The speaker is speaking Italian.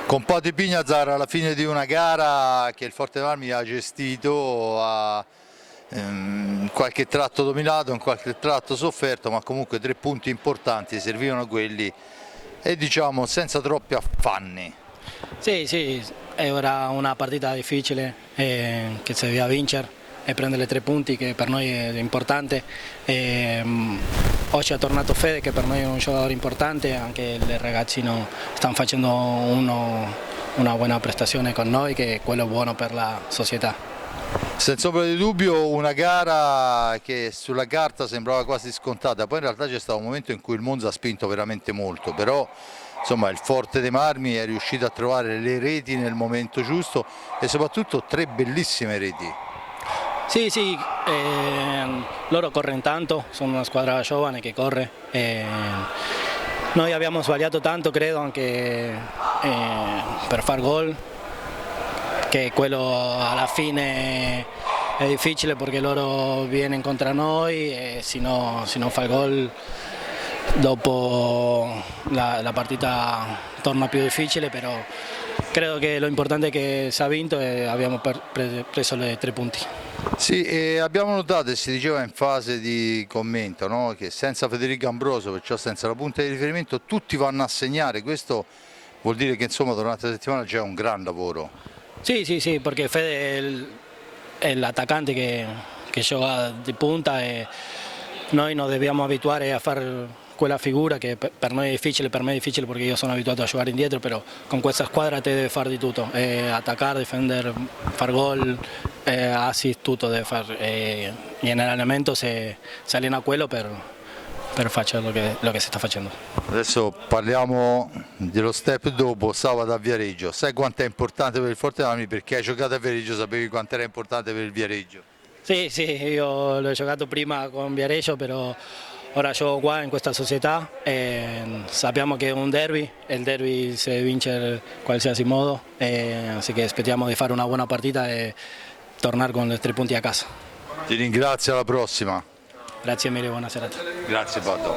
Con Poti Pignazar alla fine di una gara che il Forte dei Marmi ha gestito, ha qualche tratto dominato, in qualche tratto sofferto, ma comunque 3 punti importanti, servivano quelli e diciamo senza troppi affanni. Sì, sì, era una partita difficile che si doveva vincere e prendere 3 punti che per noi è importante. Oggi è tornato Fede che per noi è un giocatore importante, anche i ragazzi stanno facendo una buona prestazione con noi, che è quello buono per la società. Senza ombra di dubbio una gara che sulla carta sembrava quasi scontata, poi in realtà c'è stato un momento in cui il Monza ha spinto veramente molto, però insomma il Forte dei Marmi è riuscito a trovare le reti nel momento giusto e soprattutto 3 bellissime reti. Sì, sì, loro corrono tanto, sono una squadra giovane che corre. Noi abbiamo sbagliato tanto, credo, anche per far gol, che quello alla fine è difficile perché loro vienen contro noi e se no fa il gol dopo la partita torna più difficile, però credo che lo importante è che si è vinto e abbiamo preso le 3 punti. Sì, e abbiamo notato e si diceva in fase di commento, no, che senza Federico Ambroso, perciò senza la punta di riferimento, tutti vanno a segnare, questo vuol dire che insomma durante la settimana c'è un gran lavoro. Sì, sì, sì, perché Fede è l'attaccante che gioca di punta e noi nos dobbiamo abituare a fare quella figura che per noi è difficile, per me è difficile perché io sono abituato a giocare indietro, però con questa squadra te deve fare di tutto, attaccare, difendere, far gol, assist, tutto deve fare. In allenamento si allena quello per fare lo che si sta facendo. Adesso parliamo dello step dopo, sabato a Viareggio. Sai quanto è importante per il Forte dei Marmi? Perché hai giocato a Viareggio, sapevi quanto era importante per il Viareggio. Sì, sì, io l'ho giocato prima con Viareggio, però ora gioco qua in questa società e sappiamo che è un derby, e il derby si deve vincere in qualsiasi modo, così che aspettiamo di fare una buona partita e tornare con i 3 punti a casa. Ti ringrazio, alla prossima. Grazie mille, buona serata. Grazie Pato.